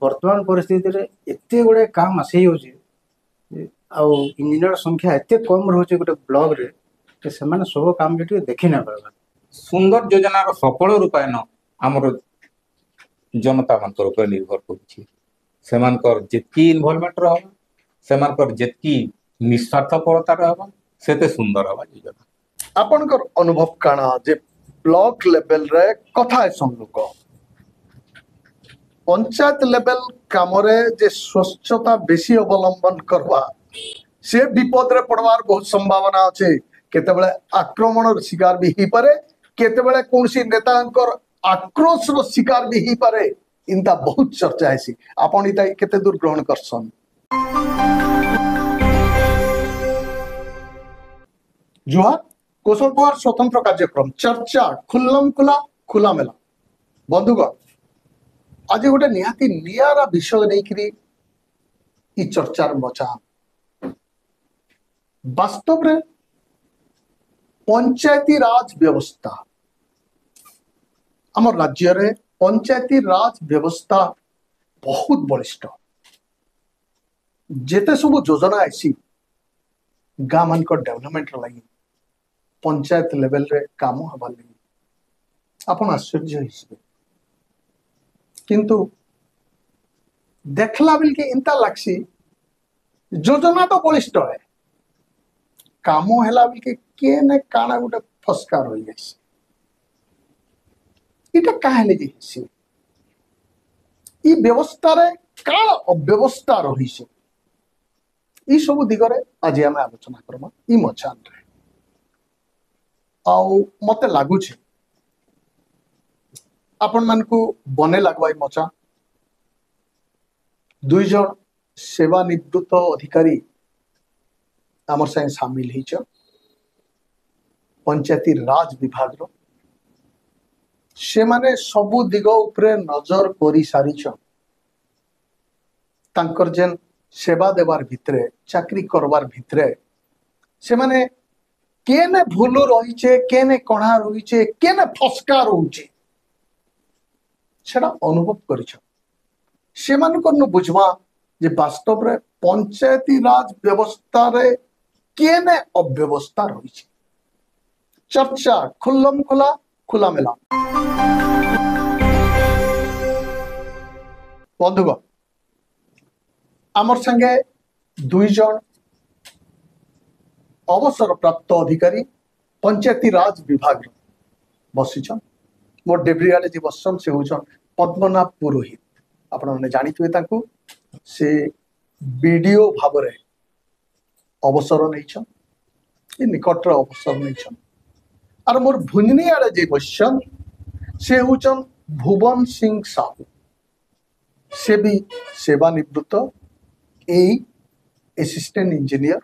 वर्तमान परिस्थिति रे एते गुडे काम आसे होची आउ इंजीनियर संख्या एते कम रहउची गोटे ब्लॉक रे कि ସେମାନେ सब काम बेटी देखि ना पाबा। सुंदर योजना सफल रूपायन आमर जनता मानकर उपर निर्भर करुछि सेमानकर जेतकी इन्वॉल्वमेंट रहबा सेमानकर जेतकी निस्वार्थपरता रहबा सेते सुंदर हवा योजना। आपनकर अनुभव काना जे ब्लॉक लेवल रे कथा लोक पंचायत लेवल कामरे जे स्वच्छता बेसी अवलंबन करवा से विपद रे पड़वार बहुत संभावना अच्छे केतेबेले आक्रमण शिकार भी ही पारे केतेबेले कोनसी नेतांकर आक्रोश रो शिकार भी ही पारे इनता बहुत चर्चा है आपण इता केते दूर ग्रहण करसन। जुहा कौशल कुमार स्वतंत्र कार्यक्रम चर्चा खुल्लम खुला खुला मेला बंधुगण आज गोटे निहाती नियारा विषय नहीं कि चर्चार मचा वास्तव रे पंचायती राज व्यवस्था आम राज्य रे पंचायती राज व्यवस्था बहुत बलिष्ठ जेते सब योजना आसी गाँ मान डेवलपमेंट लगी पंचायत लेवल रे काम हबार लगी आपन आश्चर्य हिसबे किंतु देखला बिल के इंता लागसी योजना तो बलिष्ठ है काम हेला बिल के केने काना गोटे फस्कार हो जाइसी इटा काहेले जे हिसी ई व्यवस्था रे का अव्यवस्था रहिसे ई सब दिगरे आज आम आलोचना करमा ई मचान रे आउ मते लागुछि आपण मान को बने लगवाई मचा दुई जन सेवानिवृत्त अधिकारी आमर संगे सामिल होइछ पंचायती राज विभाग रो से माने सबु दिग उपरे नजर करी सारिछ तांकर जेन सेवा देवार भितरे चाकरी करवार भितरे से माने केने भूल रहीचे केने कणा रहीचे केने फसका रहुचे सेटा अनुभव करिछ से मानकर न बुझवा जे वास्तव रे पंचायती राज व्यवस्था रे केने अव्यवस्था रहीचे चर्चा खुल्लम खुला खुला मेला बंधुगण आमर संगे दुई जन अवसर प्राप्त अधिकारी पंचायती राज विभाग बसीछन मोर डेब्रियाले जी बसन से होछन पद्मनाभ पुरोहित आपण माने जानिथुए तांको से वीडियो भाबरे अवसर नैछन ए निकटर अवसर नैछन आर मोर भुंजनी आड़े जे बसन से होछन भुवन सिंह साहू से भी सेवानिवृत्त ए असिस्टेंट इंजीनियर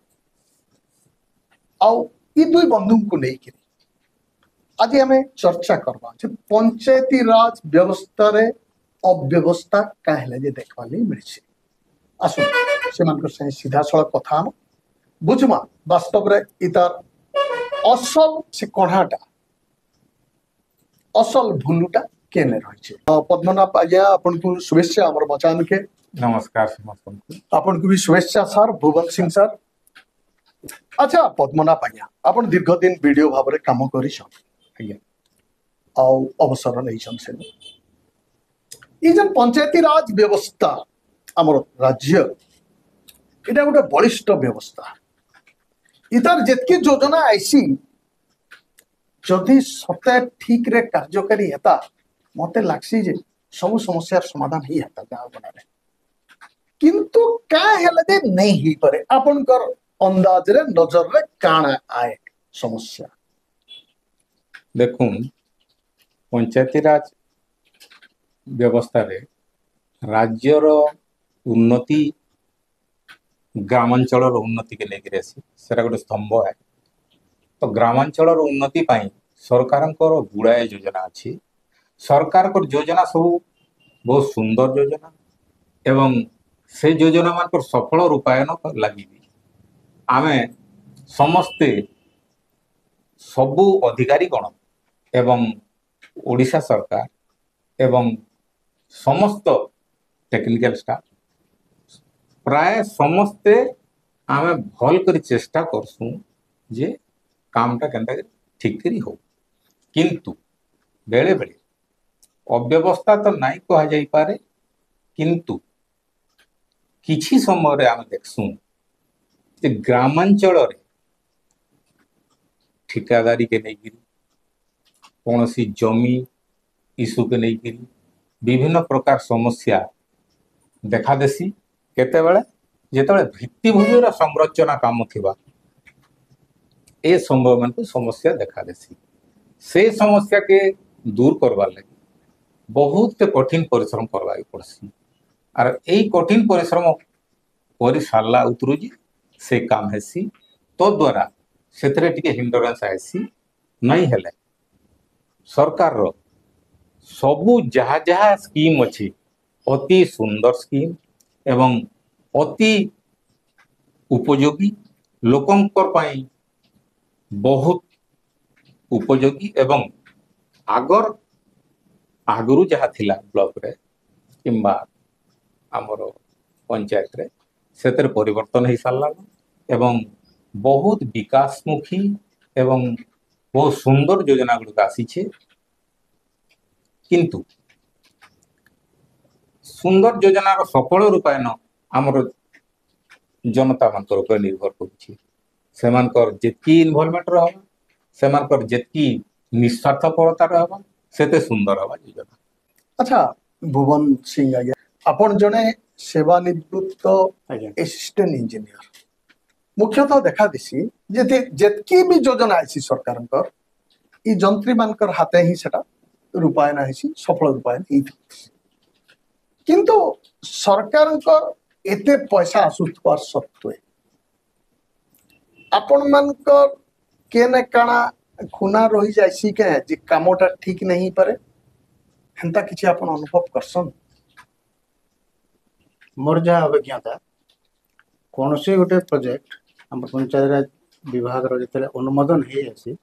आउ ई दुई बंधु को नहीं आज आम चर्चा करवा पंचायती राज व्यवस्था रे अव्यवस्था कहे देखा मिली आस से सीधा सड़क कथा हम बुझमा वास्तव रे इतार असल से कढ़ाटा असल भूलुटा केने रही पद्मनाभ आज्ञा आपन को शुभेच्छा आमर मचान के नमस्कार आपन को भी शुभेच्छा सर भुवन सिंह सर। अच्छा पद्मनाभ आज्ञा आपन दीर्घ दिन वीडियो भाव रे काम करिछन आउ अवसर नैछन से ई जन पंचायती राज व्यवस्था आमर राज्य इटा गोटे बलिष्ठ व्यवस्था इतार जेतकी योजना आईसी जदि सते ठीक रे कार्यकारी हेता मते लागसी जे सब समस्या समाधान ही हेता गाँव बनारे किंतु का हेले दे नहीं ही पारे आपनकर अंदाज रे नजर रे काना आए समस्या देखूं पंचायती राज व्यवस्था रे राज्यर उन्नति ग्रामांचल उन्नति के लेकर सेटा गोटे स्तंभ है तो ग्रामांचल उन्नति पाई सरकार गुड़ाए योजना अच्छी सरकार योजना सब बहुत सुंदर योजना एवं से योजना मान सफल रूपायन लगी आमे समस्ते सबु अधिकारी गण एवं ओडिशा सरकार एवं समस्त टेक्निकल स्टाफ प्राय समस्ते आमे भल कर चेष्टा करसु जे कामटा केनता ठीक करी हो किंतु बेले बेले अव्यवस्था तो नाई कहा जाई पारे किंतु किछि समय रे आमे देखसु जे ग्रामांचल रे ठिकादारी के नहीं गिरी कौन सी जमी इशू के नहीं गिरी विभिन्न प्रकार समस्या देखा देसी केते बेले जेतेबेले भित्तिभूमिर संरचना काम थिबा ए संभव मन समस्या देखा देसी से समस्या के दूर करवार लगे बहुत कठिन परिश्रम करवा पड़सी और यही कठिन परिश्रम कर सारा उतरू से काम हेसी तो द्वारा से हिंडरेंस आसी नहीं हेले सरकार रो सबू जहा जहा स्कीम अच्छी अति सुंदर स्कीम एवं अति उपयोगी लोकंकर पाई बहुत उपयोगी एवं आगर आगरू जहा थिला ब्लॉक रे किंबा आमर पंचायत रे सेतर परिवर्तन हो सारा एवं बहुत विकासमुखी एवं बहुत सुंदर योजना गुड़िक आसी किंतु सुंदर योजनार सफल रूपायन आमर जनता मान निर्भर कर जेतकी इनवॉल्वमेंट रहा सेमानकर जेतकी निस्वार्थपरता रहा सेते सुंदर हवा योजना। अच्छा भुवन सिंह आज्ञा आपण जने सेवानिवृत्त असिस्टेंट इंजीनियर मुख्यतः देखा दिसी जेतकी भी योजना आसी सरकार ई जंत्री मानकर हाथे ही सेटा रूपायन है सफल रूपायन किंतु सरकार एते पैसा आसुथवार सत्वे आपण मानकर केने काना खुना रही जाइसी के जे कामटा ठीक नहीं पारे हेंता किछि आपण अनुभव करसन मोर जहाँ अभिज्ञता कौन से गोटे प्रोजेक्ट आम पंचायत राज विभाग जो अनुमोदन हो आसी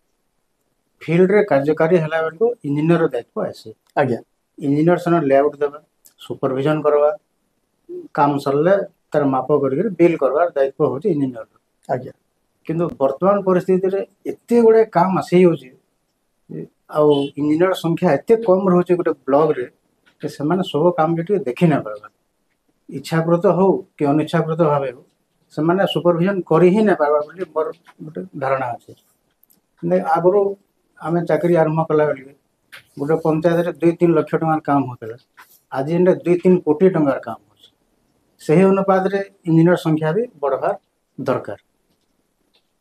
फील्ड रे कार्यकारी हला बेलू इंजीनियर दायित्व आसे आज्ञा इंजीनियर सन लेआउट देवा सुपरविजन करवा काम सरले तार माप कर बिल करवार दायित्व हो इंजीनियर आज्ञा किंतु वर्तमान परिस्थिति रे एते गुडे काम आसी हो इंजीनियर संख्या एते कम रोचे गोटे ब्लॉक रे कि सेमाने सब काम के देखि ना पारबा इच्छाकृत हो कि अनिच्छाकृत भाव हो से सुपरविजन कर ही ना पारबा बोली मोर गोटे धारणा अच्छे आगु आम चाकरी आरंभ कला बेले गोटे पंचायत रे 2-3 लाख टंकार काम होता आज 2-3 कोटी टंकार काम हो सही अनुपात रे इंजीनियर संख्या भी बढ़वार दरकार।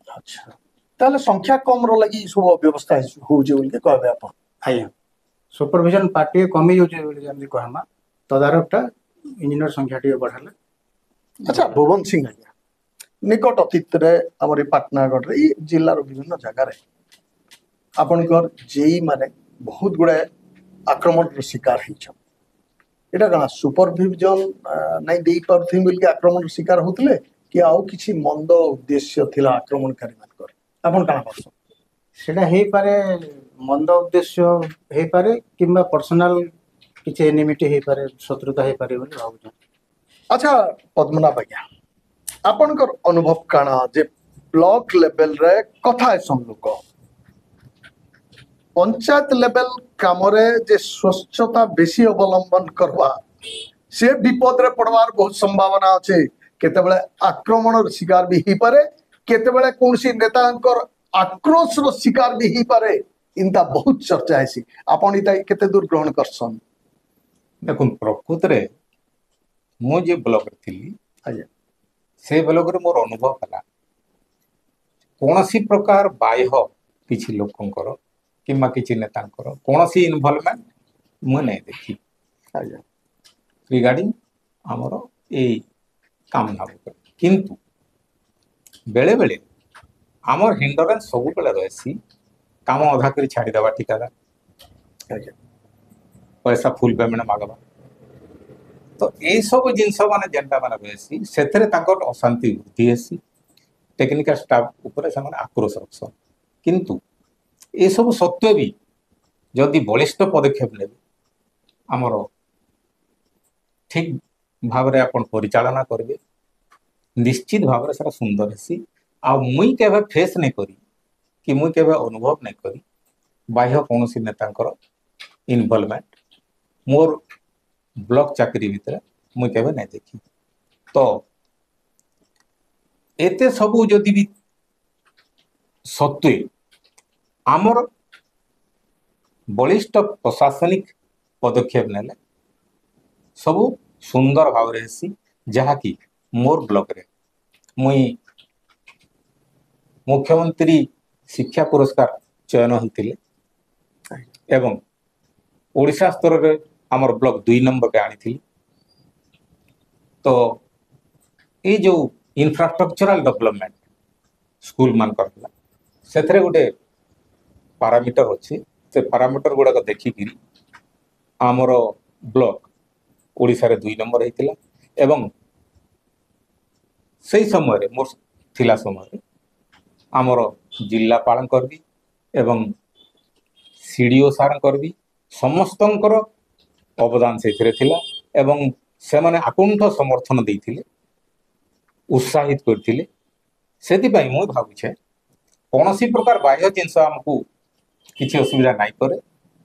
अच्छा ताले संख्या कम रो लगी सब व्यवस्था हो जे बोल के कहबे आपण आया सुपरविजन पार्टी कमी हो जे बोली हम कहमा तदारकटा इंजीनियर संख्या टी बढ़ाले। अच्छा भुवन सिंह आज्ञा निकट अतीत रे हमर पाटनागढ़ रे जिल्ला रो विभिन्न जगह रे आपनकर जेई माने बहुत गुडे आक्रमण रो शिकार हिछ एटा कना सुपरविजन नै देई परथि मिल के आक्रमण रो शिकार होतले कि आउ किछि मंद उद्देश्य थिला आक्रमणकारी मानकर आपन कना परछ सेटा हे पारे मंद उद्देश्य हे पारे किंबा पर्सनल किछि एनिमिटी हे पारे शत्रुता हे पारे बोली भाबु। अच्छा पद्मनाभ आज्ञा आपनकर अनुभव काना जे ब्लॉक लेवल रे कथा सन लोक पंचायत लेवल कामरे जे स्वच्छता बेसी अवलंबन करवा से विपद रे पड़वार बहुत संभावना अच्छे केतेबेले आक्रमण शिकार भी ही पारे केतेबेले कोनसी नेतांकर आक्रोश रो शिकार भी ही पारे इनता बहुत चर्चा है आपण इता केते दूर ग्रहण करसन देखुन प्रकृत रे मु जे ब्लॉक थी आज्ञा से ब्लॉक रे मोर अनुभव हला कोनसी प्रकार बाह्य किछि लोकंकर किंबा किछि नेतांकर कोनसी इन्वॉल्वमेंट मु नै देखी आज्ञा रिगार्डिंग हमर ए काम भाव किंतु बेले बेले आमर हिंडरेंस सब बेले रहसी काम अधा कर छाड़ी देवा ठिकादार आज्ञा पैसा फुल पेमेंट मागवा तो ये सब जिनस माने जेनटा माने रहसी सेथरे ताकर अशांति वृद्धि हेसी टेक्निकल स्टाफ ऊपर से माने आक्रोश रखसन किंतु ये सब सत्य भी जदि बलिष्ठ पदक्षेप ने आमर ठीक ଭାବରେ ଆପଣ ପରିଚାଳନା କରିବେ ନିଶ୍ଚିତ ଭାବରେ ସେଟା ସୁନ୍ଦର ହେସି। ଆଉ ମୁଇଁ କେବେ ଫେସ୍ ନାଇଁ କରି କି ମୁଇଁ କେବେ ଅନୁଭବ ନାଇଁ କରି ବାହ୍ୟ କୌଣସି ନେତାଙ୍କର ଇନଭଲଭମେଣ୍ଟ ମୋର ବ୍ଲକ ଚାକିରି ଭିତରେ ମୁଇଁ କେବେ ନାଇଁ ଦେଖି। ତ ଏତେ ସବୁ ଯଦି ବି ସତ୍ତ୍ୱେ ଆମର ବଳିଷ୍ଠ ପ୍ରଶାସନିକ ପଦକ୍ଷେପ ନେଲେ ସବୁ ସୁନ୍ଦର ଭାବରେ ହେସି। ଯାହାକି ମୋର ବ୍ଲକରେ ମୁଇଁ ମୁଖ୍ୟମନ୍ତ୍ରୀ ଶିକ୍ଷା ପୁରସ୍କାର ଚୟନ ହୋଇଥିଲେ ଏବଂ ଓଡ଼ିଶା ସ୍ତରରେ ଆମର ବ୍ଲକ 2 ନମ୍ବରରେ ଆଣିଥିଲି। ତ ଏଇ ଯୋଉ ଇନଫ୍ରାଷ୍ଟ୍ରକ୍ଚରାଲ ଡେଭଲପମେଣ୍ଟ ସ୍କୁଲ ମାନଙ୍କର ହେଲା ସେଥିରେ ଗୋଟେ ପାରାମିଟର ଅଛି। ସେ ପାରାମିଟର ଗୁଡାକ ଦେଖିକିରି ଆମର ବ୍ଲକ ଓଡ଼ିଶାରେ 2 ନମ୍ବର ହେଇଥିଲା ଏବଂ ସେଇ ସମୟରେ ମୋର ଥିଲା ସମୟରେ ଆମର ଜିଲ୍ଲାପାଳଙ୍କର ବି ଏବଂ ସିଡିଓ ସାର୍ଙ୍କର ବି ସମସ୍ତଙ୍କର ଅବଦାନ ସେଥିରେ ଥିଲା ଏବଂ ସେମାନେ ଆକୁଣ୍ଠ ସମର୍ଥନ ଦେଇଥିଲେ, ଉତ୍ସାହିତ କରିଥିଲେ। ସେଥିପାଇଁ ମୁଁ ଭାବୁଛେ କୌଣସି ପ୍ରକାର ବାହ୍ୟ ଜିନିଷ ଆମକୁ କିଛି ଅସୁବିଧା ନାଇଁ କରେ।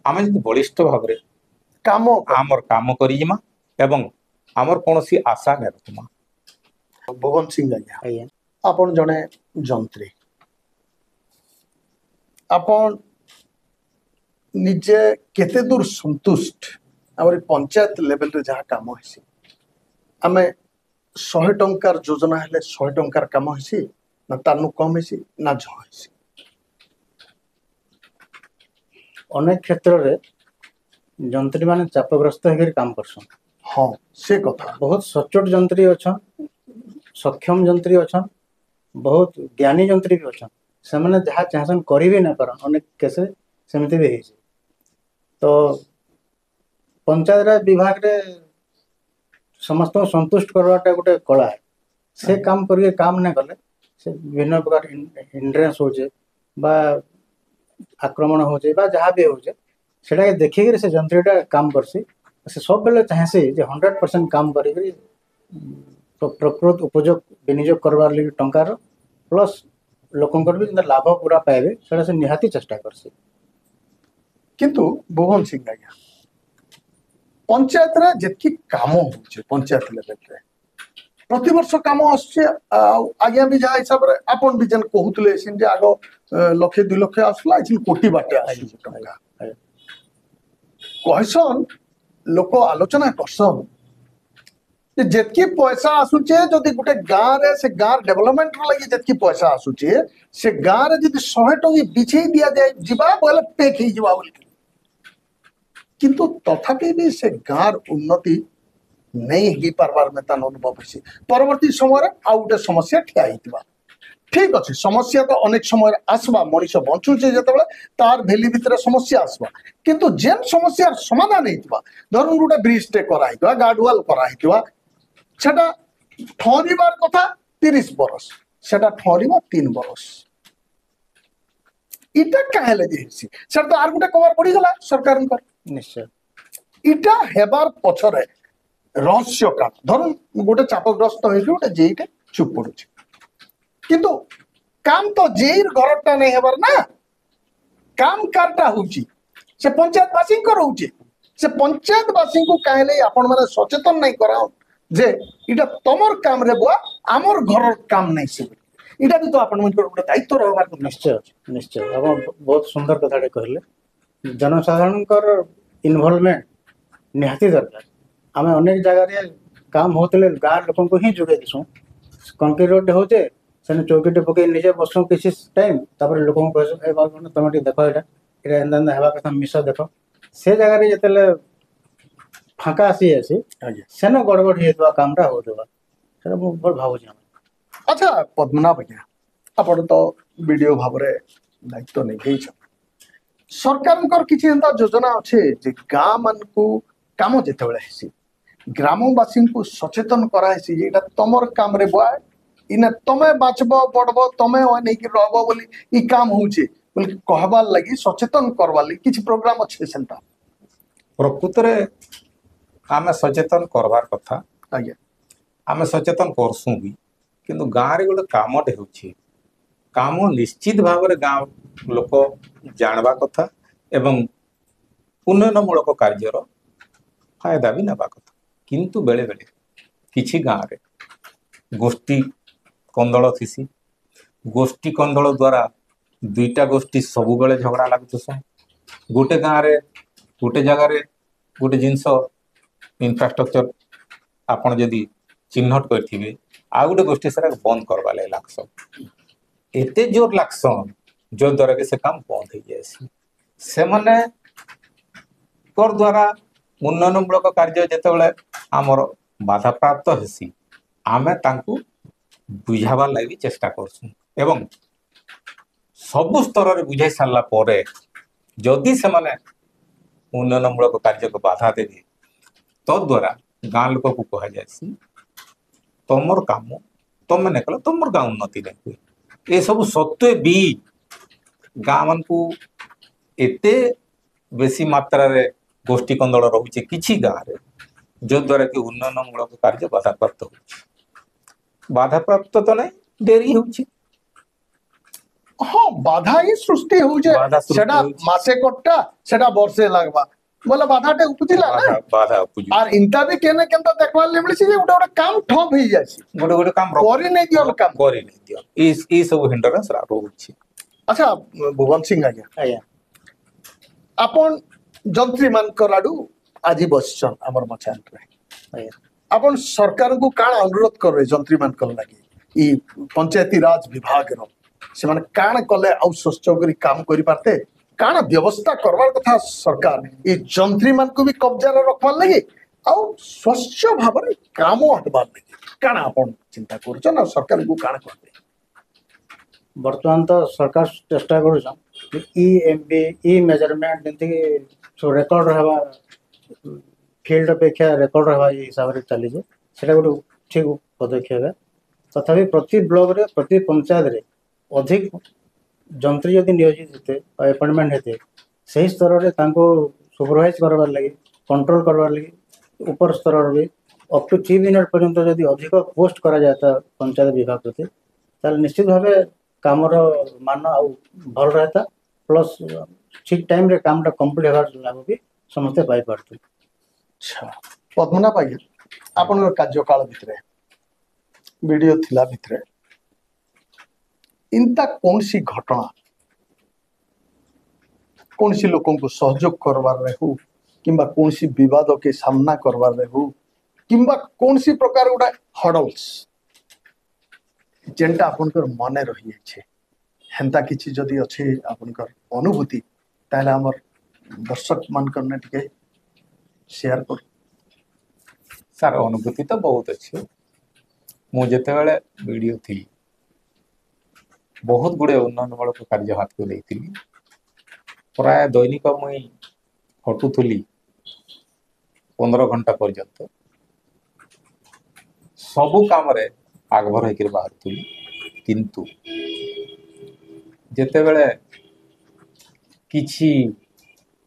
ଆମେ ଯଦି ବଳିଷ୍ଠ ଭାବରେ ଆମର କାମ କରିଯିମା ଏବଂ ଆମର କୌଣସି ଆଶା ନାଇଁ ରଖିମା। ଭୁବନ ସିଂ ଆଜ୍ଞା, ଆଜ୍ଞା ଆପଣ ଜଣେ ଯନ୍ତ୍ରୀ, ଆପଣ ନିଜେ କେତେ ଦୂର ସନ୍ତୁଷ୍ଟ ଆମର ପଞ୍ଚାୟତ ଲେଭେଲରେ ଯାହା କାମ ହେଇଛି? ଆମେ 100 ଟଙ୍କାର ଯୋଜନା ହେଲେ 100 ଟଙ୍କାର କାମ ହେଇଛି ନା ତାନୁ କମ ହେଇଛି ନା ଝ ହେଇଛି? ଅନେକ କ୍ଷେତ୍ରରେ ଯନ୍ତ୍ରୀ ମାନେ ଚାପଗ୍ରସ୍ତ ହେଇକରି କାମ କରସନ୍। ହଁ ସେ କଥା ବହୁତ ସଚୋଟ ଯନ୍ତ୍ରୀ ଅଛନ୍, ସକ୍ଷମ ଯନ୍ତ୍ରୀ ଅଛନ୍, ବହୁତ ଜ୍ଞାନୀ ଯନ୍ତ୍ରୀ ବି ଅଛନ୍। ସେମାନେ ଯାହା ଚାହିଁସନ୍ କରିବି ନାଇଁ ପାରନ୍। ଅନେକ କେସରେ ସେମିତି ବି ହେଇଛି। ତ ପଞ୍ଚାୟତରାଜ ବିଭାଗରେ ସମସ୍ତଙ୍କୁ ସନ୍ତୁଷ୍ଟ କରିବାଟା ଗୋଟେ କଳା। ସେ କାମ କରିକି କାମ ନାଇଁ କଲେ ସେ ବିଭିନ୍ନ ପ୍ରକାର ହିଣ୍ଡ୍ରେନ୍ସ ହଉଛେ ବା ଆକ୍ରମଣ ହଉଛେ ବା ଯାହା ବି ହଉଛେ ସେଟାକେ ଦେଖିକିରି ସେ ଯନ୍ତ୍ରୀଟା କାମ କରସି। ସେ ସବୁବେଳେ ଚାହେଁସି ଯେ 100% କାମ କରିକିରି ପ୍ରକୃତ ଉପଯୋଗ ବିନିଯୋଗ କରବାର୍ ଲାଗି ଟଙ୍କାର ପ୍ଲସ୍ ଲୋକଙ୍କର ବି ଯେନ୍ତା ଲାଭ ପୁରା ପାଇବେ ସେଟା ସେ ନିହାତି ଚେଷ୍ଟା କରସି। କିନ୍ତୁ ଭୁବନ ସିଂ ଆଜ୍ଞା, ପଞ୍ଚାୟତରେ ଯେତିକି କାମ ହଉଛି ପଞ୍ଚାୟତ ଲେଭେଲରେ ପ୍ରତିବର୍ଷ କାମ ଆସୁଛି। ଆଉ ଆଜ୍ଞା ବି ଯାହା ହିସାବରେ ଆପଣ ବି ଯେନ୍ କହୁଥିଲେ ସେମିତି ଆଗ 1,00,000 2 ଲକ୍ଷ ଆସୁଥିଲା, ଏଠି କୋଟି ବାଟେ ଆସୁଛି ଟଙ୍କା। କହିସନ୍ ଲୋକ ଆଲୋଚନା କରସନ୍ ଯେ ଯେତିକି ପଇସା ଆସୁଛେ ଯଦି ଗୋଟେ ଗାଁରେ ସେ ଗାଁର ଡେଭଲପମେଣ୍ଟର ଲାଗି ଯେତିକି ପଇସା ଆସୁଛେ ସେ ଗାଁରେ ଯଦି 100 ଟଙ୍କା ବିଛେଇ ଦିଆଯାଏ ଯିବା ବୋଲେ ପେକ୍ ହେଇଯିବା ବୋଲିକି, କିନ୍ତୁ ତଥାପି ବି ସେ ଗାଁର ଉନ୍ନତି नहीं ही पारबार में तान अनुभव होइसी। परवर्ती समय आउ गोटे समस्या ठिया होइतिबा। ठीक अच्छे, समस्या तो अनेक समय आसबा, मनीष बंचुचे जेतेबेले तार भेली भितरे समस्या आसबा, किंतु जेन समस्या समाधान होइतिबा, धरन गोटे ब्रिज टे करा होइतिबा, गार्डवाल करा होइतिबा, सेटा ठहरिबार कथा 30 बरस, सेटा ठहरिबा 3 बरस। इटा काहेले जेसी सेटा तो आर गोटे कवर पड़ी गला सरकारनकर। निश्चय इटा हेबार पछरे रहस्य का धरन गोटे चापग्रस्त हो गोटे जेईटे चुप पड़ू, किंतु काम तो जेईर घरटा नहीं हेबार ना, काम कारटा होची से पंचायतवासी को रहउची। से पंचायतवासी को कहले आपण माने सचेतन नहीं कराओ जे इटा तमर काम रे बुआ हमर घरर काम नहीं से, इटा भी तो आपण मन गोटे दायित्व रहबार को। निश्चय निश्चय आप बहुत सुंदर कथाटे कहले। जनसाधारणकर इनवॉल्वमेंट निहाती दरकार। आम अनेक जगार काम होते गाँ लोक ही जोगे दिसुँ। कंक्रीट रोड होचे से चौकीटे पकई निजे बसुँ किसी टाइम, तापर लोक कहूँ तुम देख यहाँ एंता हवा कथा मिस देख से जगार जिते फाँका आसी आसी सेन गड़बड़ हो कामटा होगा से भावुँ। अच्छा पद्मनाभ आज्ञा, आपण तो वीडियो भाव दायित्व नहीं सरकार किसी एंता योजना अच्छे जे गाँ मान को काम जितेबाला हेसी ग्रामवासी को सचेतन करासी जे तमर काम रे बुआ इने तमे बाचब पड़ब तमे नहीं रहब बोली ई काम होचे बोली कहबार लगी सचेतन करबार लगी किछि प्रोग्राम अच्छे सेंता? प्रकृत रे आमे सचेतन करबार कथा ଆଜ୍ଞା ଆମେ ସଚେତନ କରସୁଁ ବି କିନ୍ତୁ ଗାଁରେ ଗୋଟେ କାମଟେ ହେଉଛି କାମ ନିଶ୍ଚିତ ଭାବରେ ଗାଁ ଲୋକ ଜାଣବା କଥା ଏବଂ ଉନ୍ନୟନମୂଳକ କାର୍ଯ୍ୟର ଫାयଦା ବି ନେବା କଥା କିନ୍ତୁ ବେଳେ ବେଳେ କିଛି ଗାଁରେ ଗୋଷ୍ଠୀ କନ୍ଦଳ ଥିସି ଗୋଷ୍ଠୀ କନ୍ଦଳ ଦ୍ୱାରା ଦୁଇଟା ଗୋଷ୍ଠୀ ସବୁବେଳେ ଝଗଡ଼ା ଲାଗୁଥିସନ୍ ଗୋଟେ ଗାଁରେ ଗୋଟେ ଜାଗାରେ ଗୋଟେ ଜିନିଷ ଇନଫ୍ରାଷ୍ଟ୍ରକ୍ଚର ଆପଣ ଯଦି ଚିହ୍ନଟ କରିଥିବେ ଆଉ ଗୋଟେ ଗୋଷ୍ଠୀ ସେଟା ବନ୍ଦ କରବା ଲାଗି ଲାଗସନ୍ ଏତେ ଜୋର ଲାଗସନ୍ ଯଦ୍ୱାରା କି ସେ କାମ ବନ୍ଦ ହେଇଯାଏସି ସେମାନେ ଦ୍ୱାରା ଉନ୍ନୟନମୂଳକ କାର୍ଯ୍ୟ ଯେତେବେଳେ ଆମର ବାଧାପ୍ରାପ୍ତ ହେସି ଆମେ ତାଙ୍କୁ ବୁଝାବାର ଲାଗି ଚେଷ୍ଟା କରୁଛୁ ଏବଂ ସବୁ ସ୍ତରରେ ବୁଝାଇ ସାରିଲା ପରେ ଯଦି ସେମାନେ ଉନ୍ନୟନମୂଳକ କାର୍ଯ୍ୟକୁ ବାଧା ଦେବେ ତଦ୍ୱାରା ଗାଁ ଲୋକକୁ କୁହାଯାଏସି ତମର କାମ ତମେ ନାଇଁ କଲେ ତମର ଗାଁ ଉନ୍ନତି ନାଇଁ ହୁଏ ଏସବୁ ସତ୍ତ୍ୱେ ବି ଗାଁ ମାନଙ୍କୁ ଏତେ ବେଶୀ ମାତ୍ରାରେ ଗୋଷ୍ଠୀ କନ୍ଦଳ ରହୁଛି କିଛି ଗାଁରେ ଯଦ୍ୱାରା କି ଉନ୍ନୟନମୂଳକ କାର୍ଯ୍ୟ ବାଧାପ୍ରାପ୍ତ ହେଉଛି ବାଧାପ୍ରାପ୍ତ ତ ନାହିଁ ଡେରି ହେଉଛି ହଁ ବାଧା ହିଁ ସୃଷ୍ଟି ହଉଛେ ବାଧା ସୃଷ୍ଟି ସେଟା ହଉଛି। ମାସେ କଟା ସେଟା ବର୍ଷେ ଲାଗବା ବୋଲେ ବାଧାଟେ ଉପୁଜିଲା ନା ବାଧା ଉପୁଜି আর ইনতা ବି କେନେ କେନ୍ତା ଦେଖବାର ଲାଗି ମିଳିଛି ଯେ ଗୋଟେ ଗୋଟେ କାମ ଠପ ହେଇଯାଇଛି ଗୋଟେ ଗୋଟେ କାମ କରି ନେଇ ଦିଅନ କାମ କରି ନେଇ ଦିଅ ଏଇ ସବୁ ହିଣ୍ଡରାନ୍ସ ରହୁଛି ଆଚ୍ଛା ଭୁବନ ସିଂ ଆଜ୍ଞା ଆଜ୍ଞା ଆପଣ ଯନ୍ତ୍ରୀ ମାନଙ୍କର ଆଡୁ ଆଜି ବସିଛନ୍ ଆମର ମଚାନରେ ଆଜ୍ଞା ଆପଣ ସରକାରଙ୍କୁ କାଣ ଅନୁରୋଧ କରିବେ ଯନ୍ତ୍ରୀ ମାନଙ୍କର ଲାଗି ଇ ପଞ୍ଚାୟती ରାଜ ବିଭାଗର ସେମାନେ କାଣ କଲେ ଆଉ ସ୍ୱଚ୍ଛ କରି କାମ କରିପାରତେ କାଣ ବ୍ୟବସ୍ଥା କରବାର କଥା ସରକାର ଇ ଯନ୍ତ୍ରୀ ମାନଙ୍କୁ ବି କବ୍ଜାରେ ରଖବାର ଲାଗି ଆଉ ସ୍ୱଚ୍ଛ ଭାବରେ କାମ ହବାର ଲାଗି କାଣ ଆପଣ ଚିନ୍ତା କରୁଛନ୍ ଆଉ ସରକାରଙ୍କୁ କାଣ କରିବେ ବର୍ତ୍ତମାନ ତ ସରକାର ଚେଷ୍ଟା କରୁଛନ୍ ଇ ଏମବି ଇ ମେଜରମେଣ୍ଟ ଯେମିତିକି ସବୁ ରେକର୍ଡ ହେବା ଫିଲ୍ଡ ଅପେକ୍ଷା ରେକର୍ଡ ହେବା ଏଇ ହିସାବରେ ଚାଲିଛି ସେଇଟା ଗୋଟେ ଠିକ ପଦକ୍ଷେପ ତଥାପି ପ୍ରତି ବ୍ଲକରେ ପ୍ରତି ପଞ୍ଚାୟତରେ ଅଧିକ ଯନ୍ତ୍ରୀ ଯଦି ନିୟୋଜିତ ହେତେ ବା ଆପଏଣ୍ଟମେଣ୍ଟ ହେତେ ସେହି ସ୍ତରରେ ତାଙ୍କୁ ସୁପରଭାଇଜ କରବାର ଲାଗି କଣ୍ଟ୍ରୋଲ କରବାର ଲାଗି ଉପର ସ୍ତରରେ ବି ଅପ୍ ଟୁ ଚିଫ୍ ଇଞ୍ଜିନିୟର ପର୍ଯ୍ୟନ୍ତ ଯଦି ଅଧିକ ପୋଷ୍ଟ କରାଯାଏ ତା ପଞ୍ଚାୟତ ବିଭାଗ ପ୍ରତି ତାହେଲେ ନିଶ୍ଚିତ ଭାବେ କାମର ମାନ ଆଉ ଭଲ ରହତା ପ୍ଲସ୍ ଠିକ ଟାଇମରେ କାମଟା କମ୍ପ୍ଲିଟ୍ ହେବାର ଲାଭ ବି ସମସ୍ତେ ପାଇପାରୁଛୁ ପଦ୍ମନାଭ ଆଜ୍ଞା ଆପଣଙ୍କର କାର୍ଯ୍ୟକାଳ ଭିତରେ ଭିଡିଓ ଥିଲା ଭିତରେ ଇନ୍ତା କୌଣସି ଘଟଣା କୌଣସି ଲୋକଙ୍କୁ ସହଯୋଗ କରବାରେ ହଉ କିମ୍ବା କୌଣସି ବିବାଦ କେ ସାମ୍ନା କରବାରେ ହଉ କିମ୍ବା କୌଣସି ପ୍ରକାର ଗୋଟେ ହଡଲ୍ସ ଯେନ୍ଟା ଆପଣଙ୍କର ମନେ ରହିଯାଇଛି ହେନ୍ତା କିଛି ଯଦି ଅଛି ଆପଣଙ୍କର ଅନୁଭୂତି ତାହେଲେ ଆମର ଦର୍ଶକ ମାନଙ୍କର ନା ଟିକେ ସେୟାର କର ସାର୍ ଅନୁଭୂତି ତ ବହୁତ ଅଛି ମୁଁ ଯେତେବେଳେ ଭିଡ଼ିଓ ଥିଲି ବହୁତ ଗୁଡ଼ିଏ ଉନ୍ନୟନମୂଳକ କାର୍ଯ୍ୟ ହାତକୁ ନେଇଥିଲି ପ୍ରାୟ ଦୈନିକ ମୁଇଁ ଖଟୁଥିଲି 15 ଘଣ୍ଟା ପର୍ଯ୍ୟନ୍ତ ସବୁ କାମରେ ଆଗଭର ହେଇକରି ବାହାରୁଥିଲି କିନ୍ତୁ ଯେତେବେଳେ କିଛି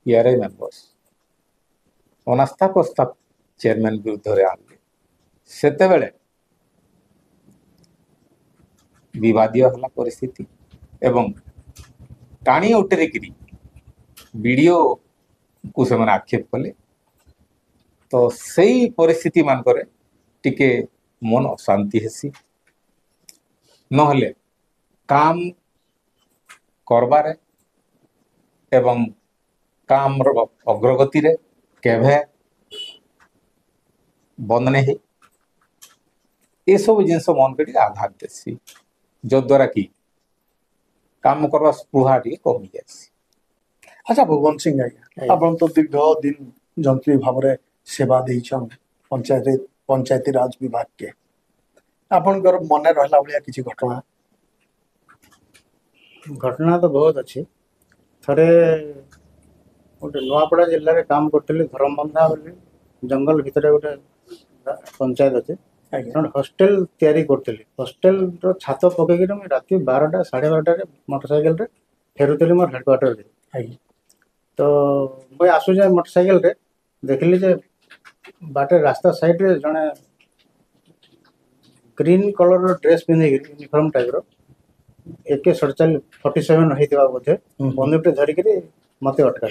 ପିଆରଆଇ ମେମ୍ବର୍ସ ଅନାସ୍ଥା ପ୍ରସ୍ତାବ ଚେୟାରମ୍ୟାନ ବିରୁଦ୍ଧରେ ଆଣିଲେ ସେତେବେଳେ ବିବାଦୀୟ ହେଲା ପରିସ୍ଥିତି ଏବଂ ଟାଣି ଉଟେରିକିରି ବିଡ଼ିଓକୁ ସେମାନେ ଆକ୍ଷେପ କଲେ ତ ସେଇ ପରିସ୍ଥିତି ମାନଙ୍କରେ ଟିକେ ମନ ଅଶାନ୍ତି ହେସି ନହେଲେ କାମ କରବାରେ ଏବଂ କାମର ଅଗ୍ରଗତିରେ କେଭେ ବନ୍ଦ ନାଇଁ ହେଇ ଏସବୁ ଜିନିଷ ମନକେ ଟିକେ ଆଘାତ ଦେସି ଯଦ୍ୱାରା କି କାମ କରିବା ସ୍ପୃହା ଟିକେ କମି ଯାଏସି ଆଚ୍ଛା ଭୁବନ ସିଂ ଆଜ୍ଞା ଆପଣ ତ ଦୀର୍ଘ ଦିନ ଯନ୍ତ୍ରୀ ଭାବରେ ସେବା ଦେଇଛନ୍ ପଞ୍ଚାୟती ରାଜ ବିଭାଗକେ ଆପଣଙ୍କର ମନେ ରହିଲା ଭଳିଆ କିଛି ଘଟଣା ଘଟଣା ତ ବହୁତ ଅଛି ଥରେ ଗୋଟେ ନୂଆପଡ଼ା ଜିଲ୍ଲାରେ କାମ କରୁଥିଲି ଧରମବନ୍ଧା ବୋଲି ଜଙ୍ଗଲ ଭିତରେ ଗୋଟେ ପଞ୍ଚାୟତ ଅଛି ଆଜ୍ଞା ଗୋଟେ ହଷ୍ଟେଲ ତିଆରି କରୁଥିଲି ହଷ୍ଟେଲର ଛାତ ପକେଇକିରି ମୁଁ ରାତି 12ଟା 12:30ରେ ମୋଟରସାଇକେଲରେ ଫେରୁଥିଲି ମୋର ହେଡ଼କ୍ୱାର୍ଟରରେ ଆଜ୍ଞା ତ ମୁଁ ଆସୁଛେ ମୋଟରସାଇକେଲରେ ଦେଖିଲି ଯେ ବାଟରେ ରାସ୍ତା ସାଇଡରେ ଜଣେ ग्रीन कलर ड्रेस पिंधे यूनिफॉर्म टाइप रो AK-47 होइतिबा बोधे बंदूकटे धरिकरी मते अटका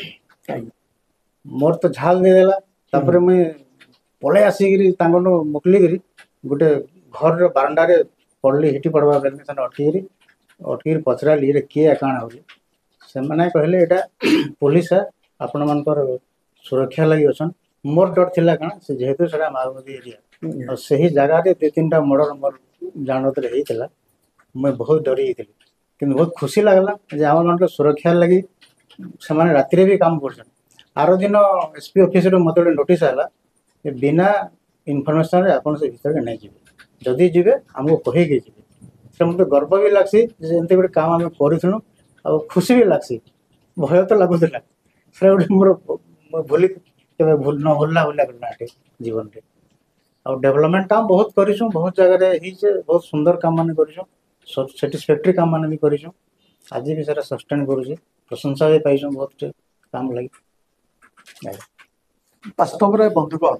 मोर तो झाल देदेला तापर मुई पळे आसिकरी तांगनो मुकलिकरी गोटे घर रो बारंडारे पड़ली हिटी पड़वा बेले सन अटकीरी पचराली रे किए काଣା होली से माने कहले एटा पुलिस है आपण मानकर सुरक्षा लगी अछन मोर डर थिला काଣା से जेहेतु सेटा माओवादी एरिया और सही जगह रे 2-3टा मर्डर मोर जानत रे हेतिला मैं बहुत डरी हेतिली किंतु बहुत खुशी लागला जे हमर मानकर सुरक्षा लगी से माने राति रे भी काम करछन आरो दिन एसपी ऑफिस रो मते नोटिस आला कि बिना इनफॉरमेशन रे आपण से भीतर के नहीं जिवे जदी जिवे हमको कहि के जिवे से मते गर्व भी लागसी जे एंते गोटे काम हम करिथनु आ खुशी भी लागसी भय तो लागुतला से गोटे मोर भूली केबे भूल न भूलला करना जीवन रे और डेवलपमेंट काम बहुत करिछु बहुत जगह रे ही जे बहुत सुंदर काम माने करिछु सैटिस्फैक्टरी काम माने भी करिछु आज भी सारा सस्टेन करूछी प्रशंसा भी पाइछु बहुत काम लगी वास्तव में बंधुगण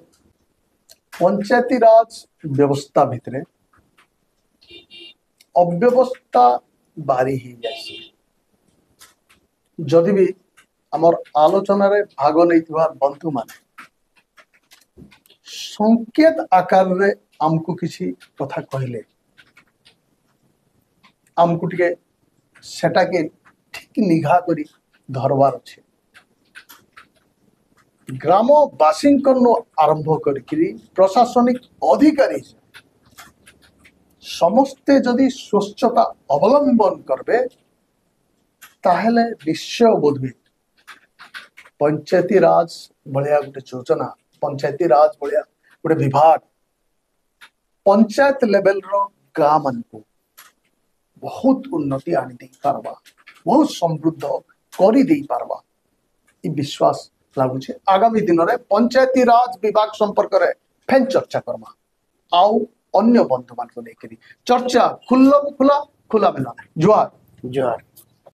पंचायती राज व्यवस्था भितरे अव्यवस्था बारी ही जासी जदि भी आमर आलोचना रे भाग नहीं बंधु माने संकेत आकार रे आमको किसी कथा कहले आमको टिके सेटा के ठीक निघा करी धरवार अच्छे ग्रामवासी आरंभ करी प्रशासनिक अधिकारी समस्ते जदि स्वच्छता अवलंबन करबे ताहले निश्चय बोधबे पंचायती राज भलिया गोटे योजना पंचायती राज भलिया गोटे विभाग पंचायत लेवल रो गाँ मान को बहुत उन्नति आनी दे पारबा बहुत समृद्ध करी दे पारबा ई विश्वास लागुचे आगामी दिन रे पंचायती राज विभाग संपर्क रे फेन चर्चा करमा आउ अन्य बंधु मान को लेकरी चर्चा खुल्ला खुला खुला मिला जुआर जोहार।